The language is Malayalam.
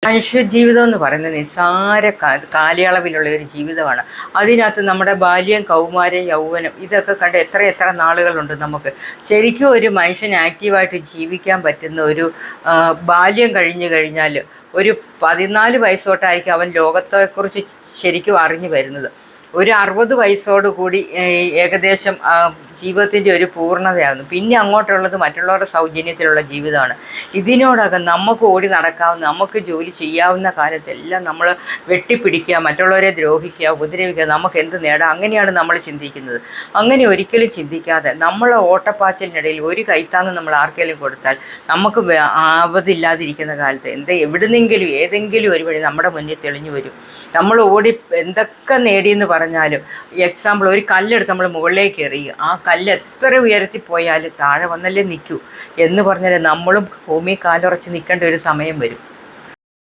മനുഷ്യജീവിതം എന്ന് പറയുന്നത് നിസ്സാര കാലയളവിലുള്ള ഒരു ജീവിതമാണ്. അതിനകത്ത് നമ്മുടെ ബാല്യം, കൗമാരം, യൗവനം ഇതൊക്കെ കണ്ട് എത്ര എത്ര നാളുകളുണ്ട് നമുക്ക്. ശരിക്കും ഒരു മനുഷ്യൻ ആക്റ്റീവായിട്ട് ജീവിക്കാൻ പറ്റുന്ന ഒരു ബാല്യം കഴിഞ്ഞു കഴിഞ്ഞാൽ ഒരു 14 വയസ്സോട്ടായിരിക്കും അവൻ ലോകത്തെക്കുറിച്ച് ശരിക്കും അറിഞ്ഞു വരുന്നത്. ഒരു 60 വയസ്സോട് കൂടി ഏകദേശം ജീവിതത്തിൻ്റെ ഒരു പൂർണ്ണതയാകുന്നു. പിന്നെ അങ്ങോട്ടുള്ളത് മറ്റുള്ളവരുടെ സൗജന്യത്തിലുള്ള ജീവിതമാണ്. ഇതിനോടകം നമുക്ക് ഓടി നടക്കാവുന്ന, നമുക്ക് ജോലി ചെയ്യാവുന്ന കാലത്തെല്ലാം നമ്മൾ വെട്ടിപ്പിടിക്കുക, മറ്റുള്ളവരെ ദ്രോഹിക്കുക, ഉപദ്രവിക്കുക, നമുക്ക് എന്ത് നേടാം, അങ്ങനെയാണ് നമ്മൾ ചിന്തിക്കുന്നത്. അങ്ങനെ ഒരിക്കലും ചിന്തിക്കാതെ നമ്മളെ ഓട്ടപ്പാച്ചിലിനിടയിൽ ഒരു കൈത്താങ്ങ് നമ്മൾ ആർക്കെങ്കിലും കൊടുത്താൽ നമുക്ക് ആപതില്ലാതിരിക്കുന്ന കാലത്ത് എവിടുന്നെങ്കിലും ഏതെങ്കിലും ഒരു വഴി നമ്മുടെ മുന്നിൽ തെളിഞ്ഞു വരും. നമ്മൾ ഓടി എന്തൊക്കെ നേടിയെന്ന് പറഞ്ഞാലും, എക്സാമ്പിൾ ഒരു കല്ലെടുത്ത് നമ്മൾ മുകളിലേക്ക് എറിയുക, ആ കല്ല് എത്ര ഉയരത്തിൽ പോയാലും താഴെ വന്നല്ലേ നിൽക്കൂ എന്ന് പറഞ്ഞാൽ നമ്മളും ഭൂമി കാലുറച്ച് നിൽക്കേണ്ട ഒരു സമയം വരും.